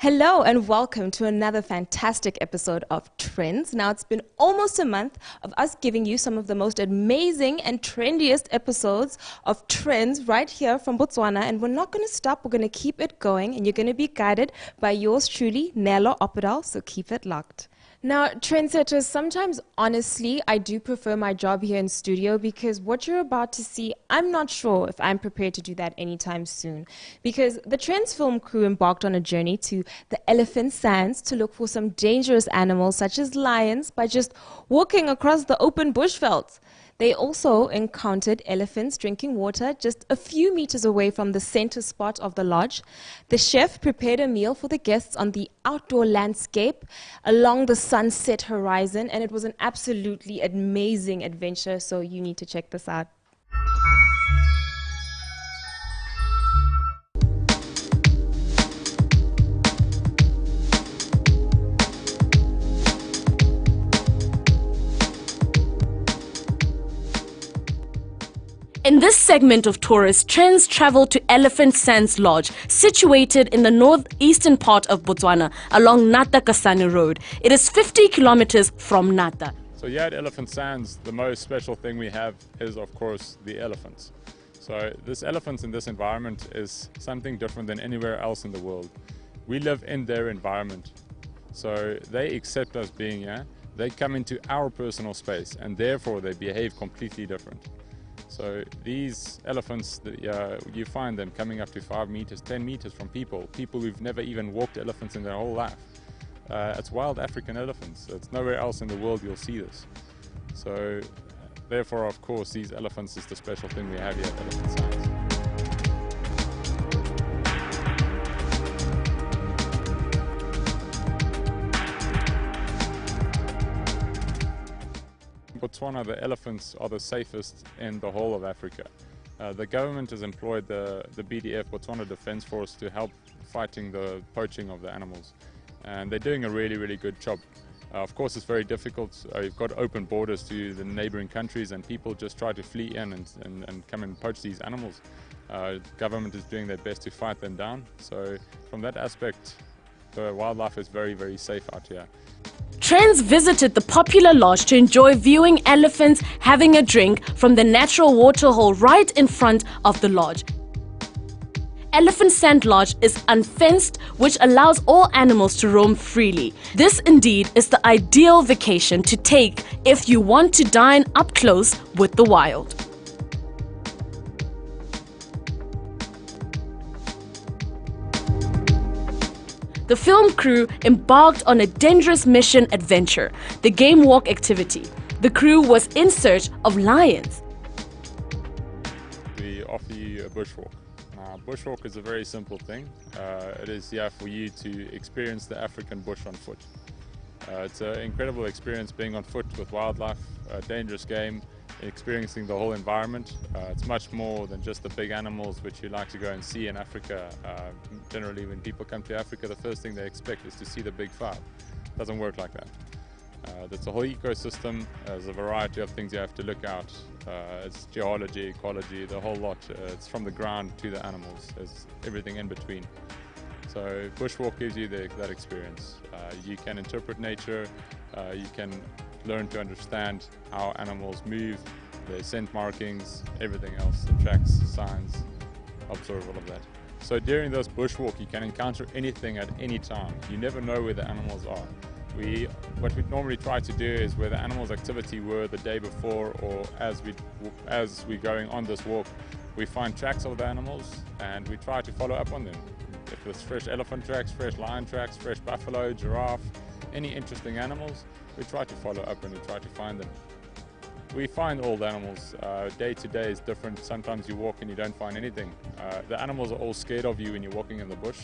Hello and welcome to another fantastic episode of Trends. Now, it's been almost a month of us giving you some of the most amazing and trendiest episodes of Trends right here from Botswana, and we're not going to stop. We're going to keep it going, and you're going to be guided by yours truly, Nelo Opedal, so keep it locked. Now, trendsetters, sometimes, honestly, I do prefer my job here in studio because what you're about to see, I'm not sure if I'm prepared to do that anytime soon. Because the Trends film crew embarked on a journey to the elephant sands to look for some dangerous animals such as lions by just walking across the open bushvelds. They also encountered elephants drinking water just a few meters away from the center spot of the lodge. The chef prepared a meal for the guests on the outdoor landscape along the sunset horizon, and it was an absolutely amazing adventure, so you need to check this out. In this segment of Tourist Trends, travel to Elephant Sands Lodge, situated in the northeastern part of Botswana along Nata-Kasane Road. It is 50 kilometers from Nata. So here at Elephant Sands, the most special thing we have is, of course, the elephants. So this elephants in this environment is something different than anywhere else in the world. We live in their environment, so they accept us being here. They come into our personal space, and therefore they behave completely different. So these elephants, you find them coming up to 5 meters, 10 meters from people who've never even walked elephants in their whole life. It's wild African elephants. It's nowhere else in the world you'll see this. So therefore, of course, these elephants is the special thing we have here at Elephant Sands. In Botswana, the elephants are the safest in the whole of Africa. The government has employed the BDF, Botswana Defence Force, to help fighting the poaching of the animals. And they're doing a really, really good job. Of course, it's very difficult. You've got open borders to the neighboring countries, and people just try to flee in and come and poach these animals. Government is doing their best to fight them down. So from that aspect, the wildlife is very, very safe out here. Trends visited the popular lodge to enjoy viewing elephants having a drink from the natural waterhole right in front of the lodge. Elephant Sand Lodge is unfenced, which allows all animals to roam freely. This indeed is the ideal vacation to take if you want to dine up close with the wild. The film crew embarked on a dangerous mission adventure, the Game Walk activity. The crew was in search of lions. We offer you a bushwalk. Bushwalk is a very simple thing. It is here for you to experience the African bush on foot. It's an incredible experience being on foot with wildlife, a dangerous game, experiencing the whole environment. It's much more than just the big animals which you like to go and see in Africa. Generally, when people come to Africa, the first thing they expect is to see the big five. It doesn't work like that. There's a whole ecosystem. There's a variety of things you have to look out. It's geology, ecology, the whole lot. It's from the ground to the animals. There's everything in between. So bushwalk gives you that experience. You can interpret nature. You can learn to understand how animals move, their scent markings, everything else, the tracks, signs, observe all of that. So during this bushwalk, you can encounter anything at any time. You never know where the animals are. What we normally try to do is where the animals' activity were the day before, or as we're going on this walk, we find tracks of the animals and we try to follow up on them. If there's fresh elephant tracks, fresh lion tracks, fresh buffalo, giraffe, any interesting animals, we try to follow up and we try to find them. We find all the animals. Day to day is different. Sometimes you walk and you don't find anything. The animals are all scared of you when you're walking in the bush.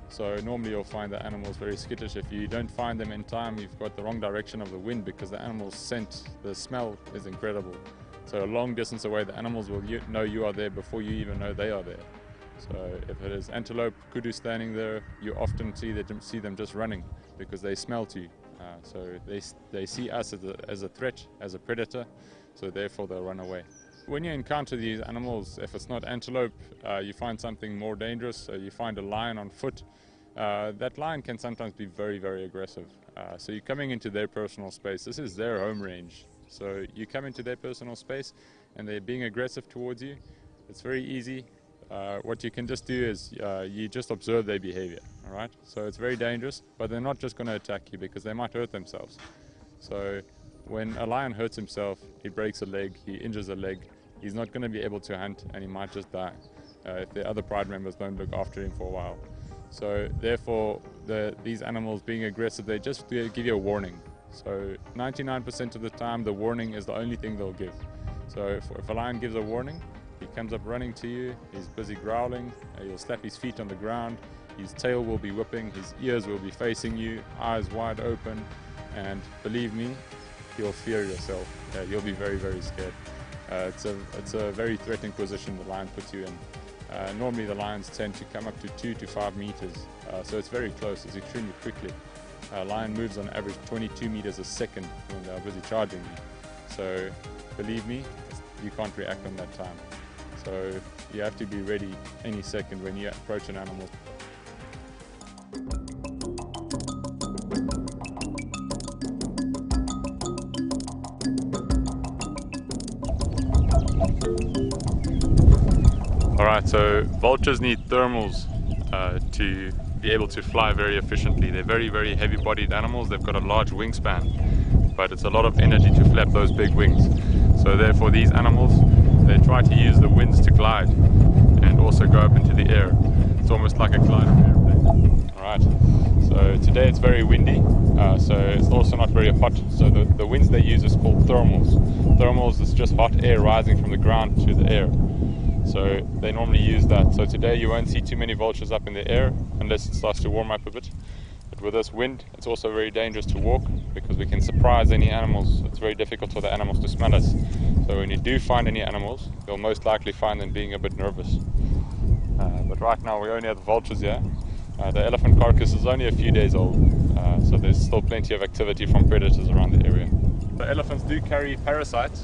So normally you'll find the animals very skittish. If you don't find them in time, you've got the wrong direction of the wind, because the animals' scent, the smell is incredible. So a long distance away, the animals will know you are there before you even know they are there. So if it is antelope, kudu standing there, you often see them just running because they smell you. So they see us as a threat, as a predator, so therefore they'll run away. When you encounter these animals, if it's not antelope, you find something more dangerous. You find a lion on foot. that lion can sometimes be very, very aggressive. So you're coming into their personal space. This is their home range. So you come into their personal space and they're being aggressive towards you. It's very easy. What you can just do is you just observe their behavior, all right? So it's very dangerous, but they're not just going to attack you because they might hurt themselves. So when a lion hurts himself, he breaks a leg, he injures a leg, he's not going to be able to hunt and he might just die if the other pride members don't look after him for a while. So therefore, these animals being aggressive, they just give you a warning. So 99% of the time, the warning is the only thing they'll give. So if a lion gives a warning, he comes up running to you, he's busy growling, he'll slap his feet on the ground, his tail will be whipping, his ears will be facing you, eyes wide open, and believe me, you'll fear yourself. You'll be very, very scared. It's a very threatening position the lion puts you in. Normally the lions tend to come up to 2 to 5 meters, so it's very close, it's extremely quickly. A lion moves on average 22 meters a second when they're busy charging you. So believe me, you can't react on that time. So you have to be ready any second when you approach an animal. Alright, so vultures need thermals to be able to fly very efficiently. They're very, very heavy-bodied animals. They've got a large wingspan, but it's a lot of energy to flap those big wings. So therefore these animals, they try to use the winds to glide and also go up into the air. It's almost like a glider airplane. Alright, so today it's very windy, so it's also not very hot. So the winds they use is called thermals. Thermals is just hot air rising from the ground to the air. So they normally use that. So today you won't see too many vultures up in the air unless it starts to warm up a bit. But with this wind, it's also very dangerous to walk because we can surprise any animals. It's very difficult for the animals to smell us. So when you do find any animals, you'll most likely find them being a bit nervous. But right now we only have the vultures here. The elephant carcass is only a few days old, so there's still plenty of activity from predators around the area. The elephants do carry parasites,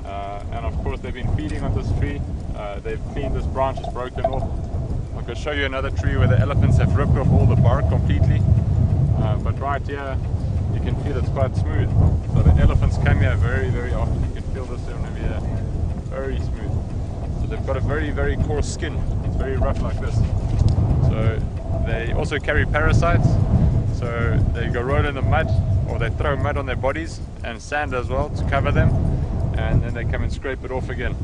and of course they've been feeding on this tree. They've cleaned this branch, it's broken off. I could show you another tree where the elephants have ripped off all the bark completely, but right here you can feel it's quite smooth. So the elephants come here very, very often. You can feel this over here, very smooth. So they've got a very, very coarse skin. It's very rough like this. So they also carry parasites. So they go roll in the mud, or they throw mud on their bodies and sand as well to cover them, and then they come and scrape it off again.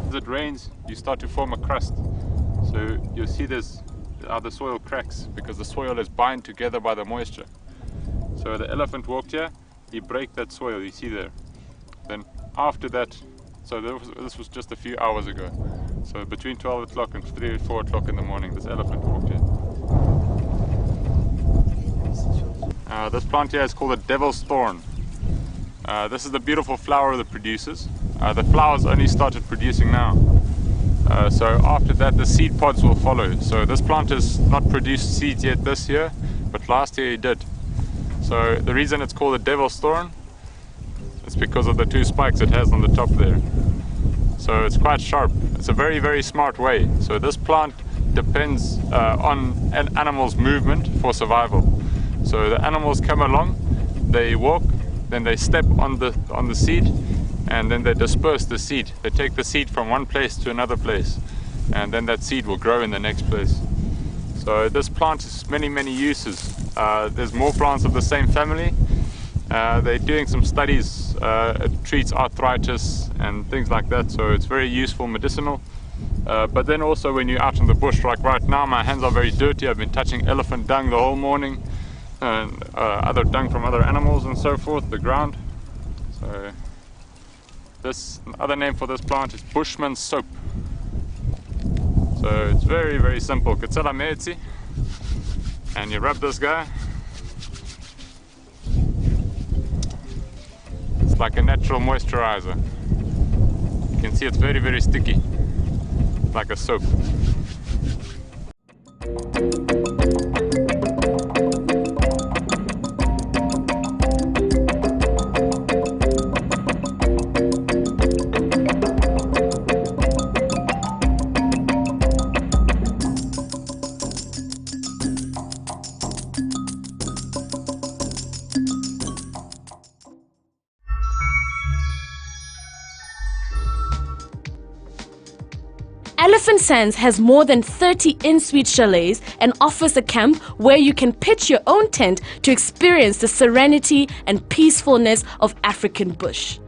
As it rains, you start to form a crust. So you'll see this, how the soil cracks because the soil is bound together by the moisture. So the elephant walked here, he broke that soil, you see there. Then after that, so this was just a few hours ago. So between 12 o'clock and 3 or 4 o'clock in the morning, this elephant walked here. This plant here is called a devil's thorn. This is the beautiful flower that produces. The flowers only started producing now. So after that the seed pods will follow. So this plant has not produced seeds yet this year, but last year it did. So the reason it's called a devil's thorn is because of the 2 spikes it has on the top there. So it's quite sharp. It's a very, very smart way. So this plant depends on an animal's movement for survival. So the animals come along, they walk, then they step on the seed, and then they disperse the seed. They take the seed from one place to another place, and then that seed will grow in the next place. So this plant has many, many uses. There's more plants of the same family. They're doing some studies. It treats arthritis and things like that, so it's very useful medicinal. But then also when you're out in the bush, like right now, my hands are very dirty. I've been touching elephant dung the whole morning, and other dung from other animals and so forth, the ground. So this other name for this plant is Bushman's soap. So it's very, very simple. Kitsela meetsi, and you rub this guy. It's like a natural moisturizer. You can see it's very, very sticky, like a soap. Elephant Sands has more than 30 in-suite chalets and offers a camp where you can pitch your own tent to experience the serenity and peacefulness of African bush.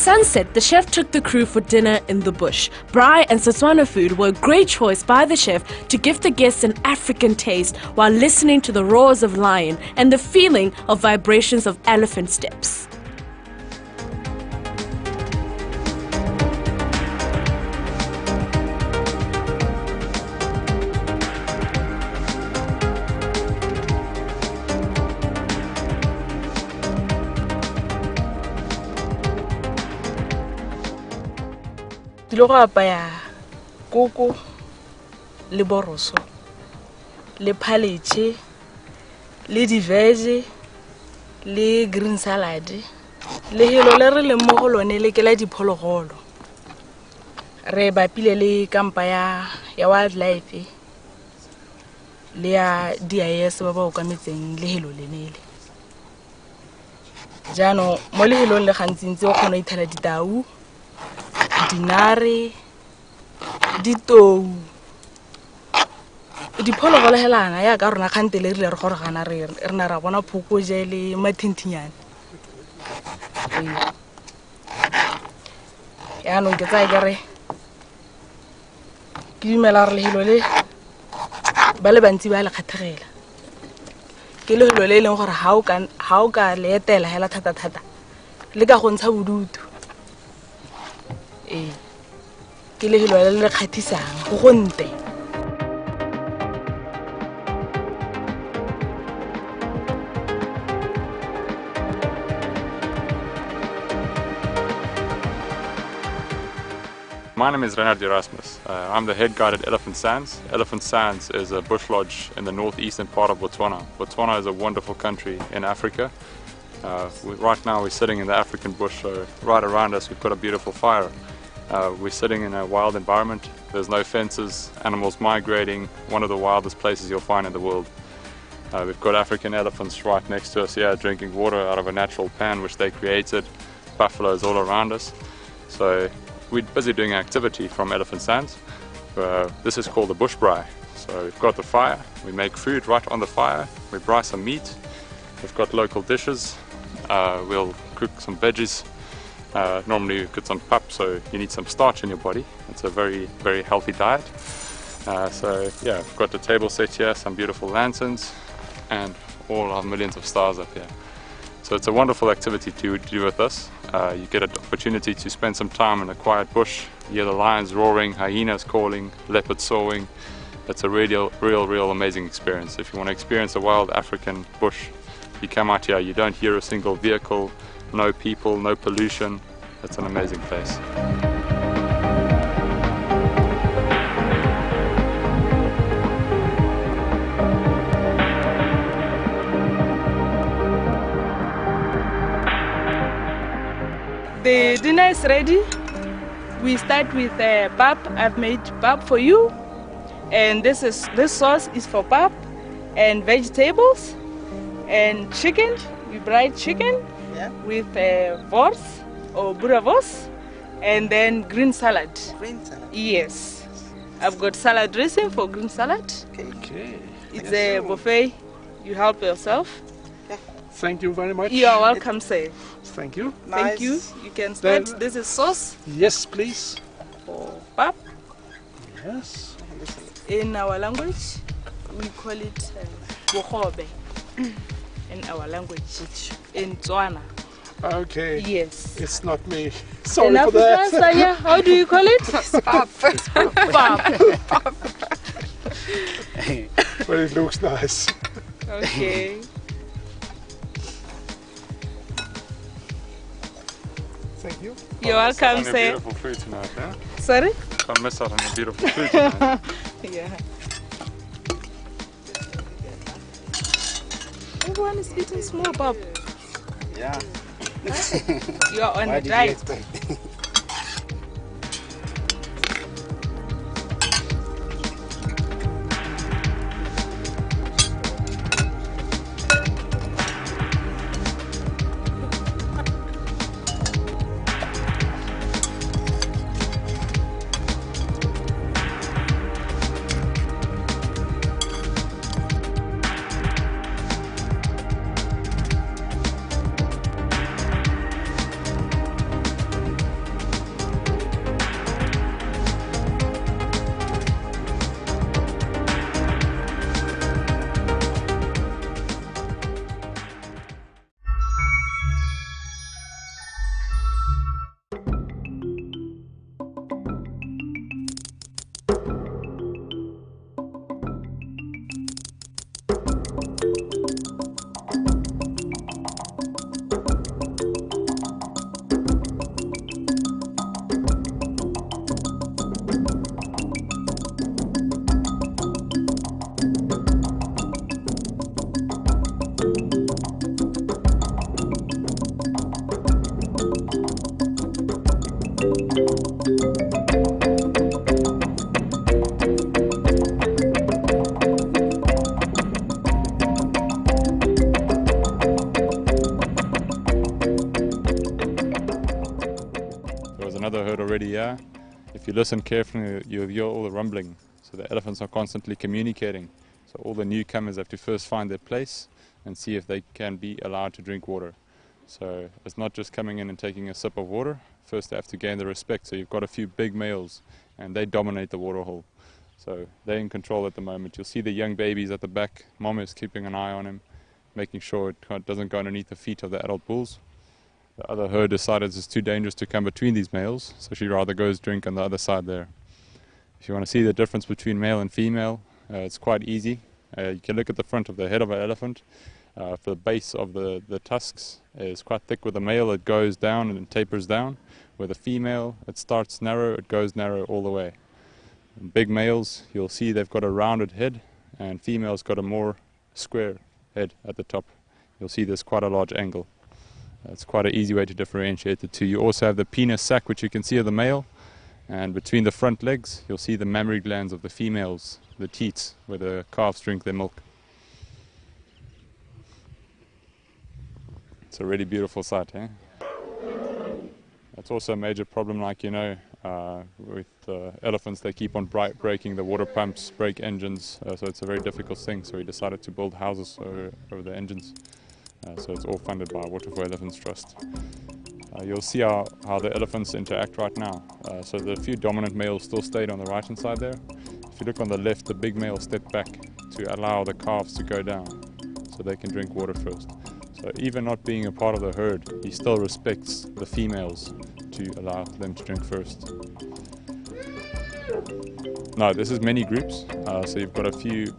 sunset, the chef took the crew for dinner in the bush. Braai and Setswana food were a great choice by the chef to give the guests an African taste while listening to the roars of lion and the feeling of vibrations of elephant steps. Ke lo go apaya koko le boroso le phaletšhe le di-vege le green salad le helo le re leng mo go lone le ke la diphologolo re bapile le kampa ya wildlife le ya DIS ba ba okametseng le helo lenele jaanong mo lehelong le gantsintsi o kgona ithela ditau dinare ditou diphologolo helana ya ka rona kgantele rile re gorogana re na ra bona phokoje le mathinthinyane yaanong ke tsaya kere ke dumela re lehelo le ba le bantsi ba le kgathegela ke lehelo le e leng gore ga o ka leetela hela thata-thata le ka go ntsha bodutu ke lehelo le kgathisang go gonte. My name is Reinhard Erasmus. I'm the head guide at Elephant Sands. Elephant Sands is a bush lodge in the northeastern part of Botswana. Botswana is a wonderful country in Africa. Right now we're sitting in the African bush, so right around us we've got a beautiful fire. We're sitting in a wild environment. There's no fences, animals migrating, one of the wildest places you'll find in the world. We've got African elephants right next to us here drinking water out of a natural pan which they created. Buffaloes all around us. So we're busy doing activity from Elephant Sands. This is called the bush braai. So we've got the fire, we make food right on the fire, we braai some meat, we've got local dishes, we'll cook some veggies. Normally you get some pap, so you need some starch in your body. It's a very, very healthy diet. So yeah, we've got the table set here, some beautiful lanterns, and all our millions of stars up here. So it's a wonderful activity to do with us. You get an opportunity to spend some time in a quiet bush. You hear the lions roaring, hyenas calling, leopards sawing. It's a real amazing experience. If you want to experience a wild African bush, you come out here, you don't hear a single vehicle, no people, no pollution. It's an amazing place. The dinner is ready. We start with pap. I've made pap for you, and this sauce is for pap, and vegetables, and chicken. We braai chicken with wors or boerewors, and then green salad. Green salad. Yes, I've got salad dressing for green salad. Okay. It's a buffet. You help yourself. Thank you very much. You are welcome, sir. Thank you. Thank you. You can start. This is sauce Yes, please. for pap. Yes. In our language, we call it bogobe. In our language, in Tswana. Okay. Yes. It's not me. Sorry In for that. Afrikaans, Tanya, how do you call it? Pap. Pap. But it looks nice. Okay. Thank you. You're welcome, sir. Beautiful food tonight, yeah? Sorry? Don't miss out on your beautiful food tonight. Yeah. Everyone is eating small pap. Yeah. You are on Why a did you diet. expect? another herd already here. If you listen carefully, you'll hear all the rumbling. So the elephants are constantly communicating. So all the newcomers have to first find their place and see if they can be allowed to drink water. So it's not just coming in and taking a sip of water. First they have to gain the respect. So you've got a few big males and they dominate the water hole. So they're in control at the moment. You'll see the young babies at the back. Mom is keeping an eye on him, making sure it doesn't go underneath the feet of the adult bulls. The other herd decided it's too dangerous to come between these males, so she rather goes drink on the other side there. If you want to see the difference between male and female, it's quite easy. You can look at the front of the head of an elephant. For the base of the tusks is quite thick. With the male it goes down and it tapers down. With a female it starts narrow, it goes narrow all the way. And big males, you'll see they've got a rounded head, and females got a more square head at the top. You'll see there's quite a large angle. That's quite an easy way to differentiate the two. You also have the penis sac, which you can see of the male, and between the front legs you'll see the mammary glands of the females, the teats, where the calves drink their milk. It's a really beautiful sight, eh? That's also a major problem, like you know, with elephants. They keep on breaking the water pumps, break engines, so it's a very difficult thing. So we decided to build houses over the engines. So it's all funded by Water for Elephants Trust. You'll see how the elephants interact right now. So the few dominant males still stayed on the right hand side there. If you look on the left, the big male stepped back to allow the calves to go down so they can drink water first. So even not being a part of the herd, he still respects the females to allow them to drink first. No, this is many groups. So you've got a few,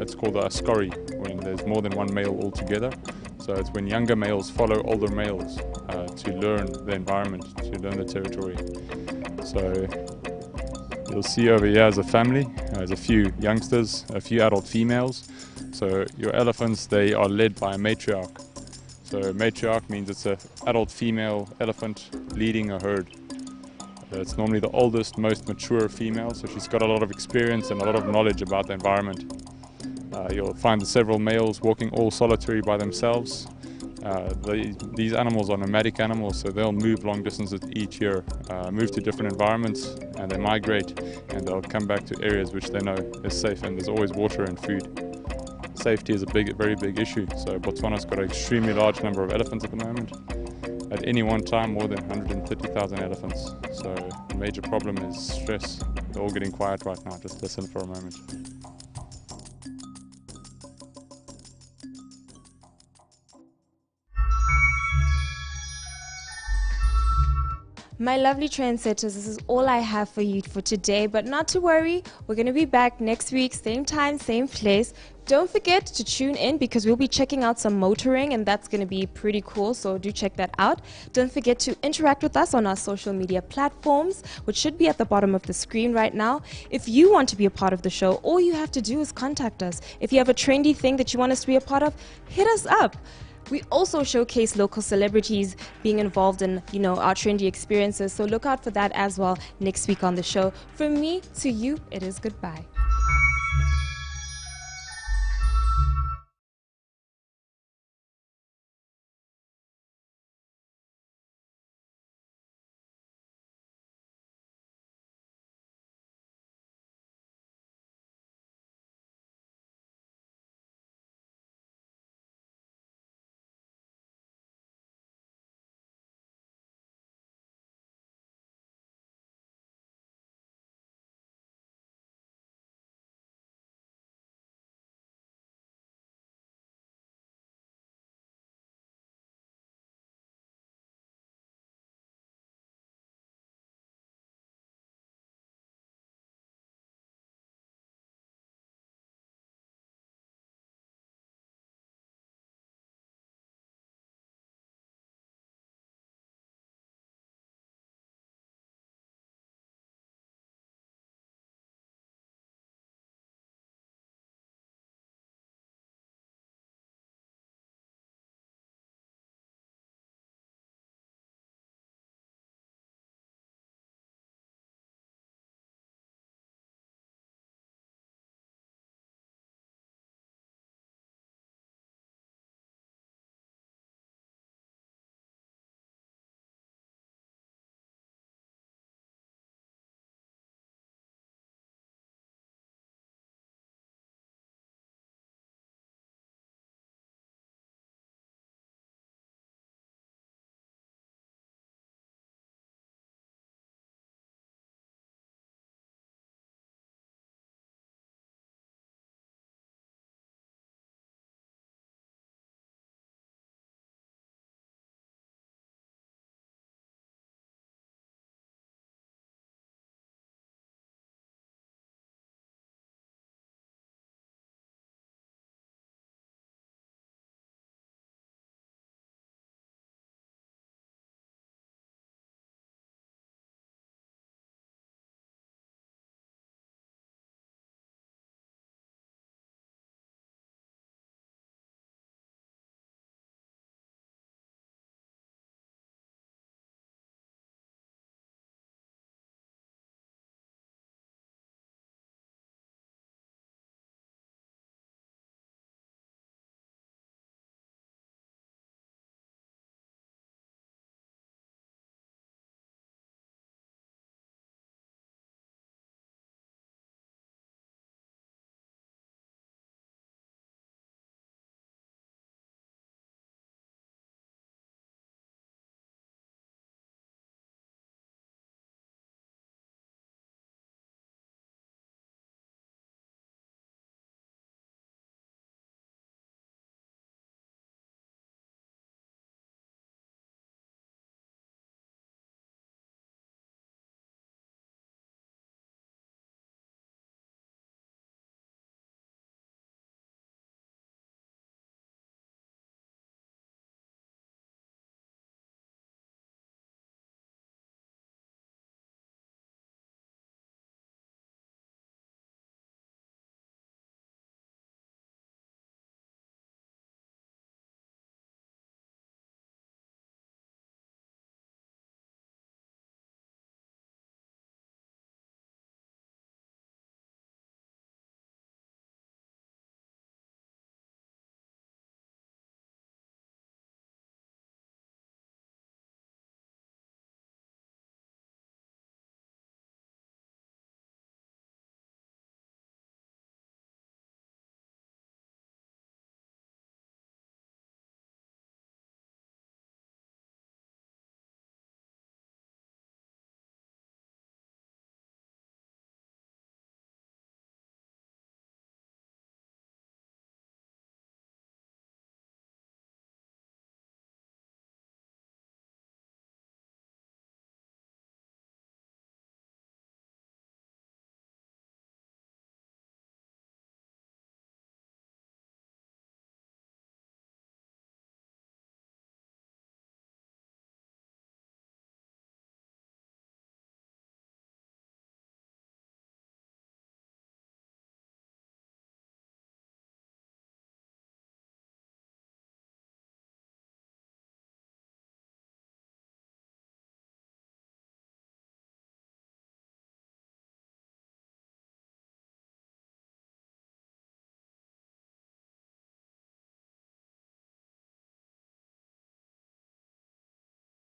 it's called a scurry, when there's more than one male altogether. So it's when younger males follow older males to learn the environment, to learn the territory. So you'll see over here as a family, there's a few youngsters, a few adult females. So your elephants, they are led by a matriarch. So matriarch means it's an adult female elephant leading a herd. It's normally the oldest, most mature female, so she's got a lot of experience and a lot of knowledge about the environment. You'll find several males walking all solitary by themselves. These animals are nomadic animals, so they'll move long distances each year, move to different environments, and they migrate, and they'll come back to areas which they know is safe, and there's always water and food. Safety is a very big issue, so Botswana's got an extremely large number of elephants at the moment. At any one time, more than 130,000 elephants. So the major problem is stress. They're all getting quiet right now. Just listen for a moment. My lovely trendsetters, this is all I have for you for today, but not to worry, we're going to be back next week, same time, same place. Don't forget to tune in because we'll be checking out some motoring, and that's going to be pretty cool, so do check that out. Don't forget to interact with us on our social media platforms, which should be at the bottom of the screen right now. If you want to be a part of the show, all you have to do is contact us. If you have a trendy thing that you want us to be a part of, hit us up. We also showcase local celebrities being involved in, our trendy experiences. So look out for that as well next week on the show. From me to you, it is goodbye.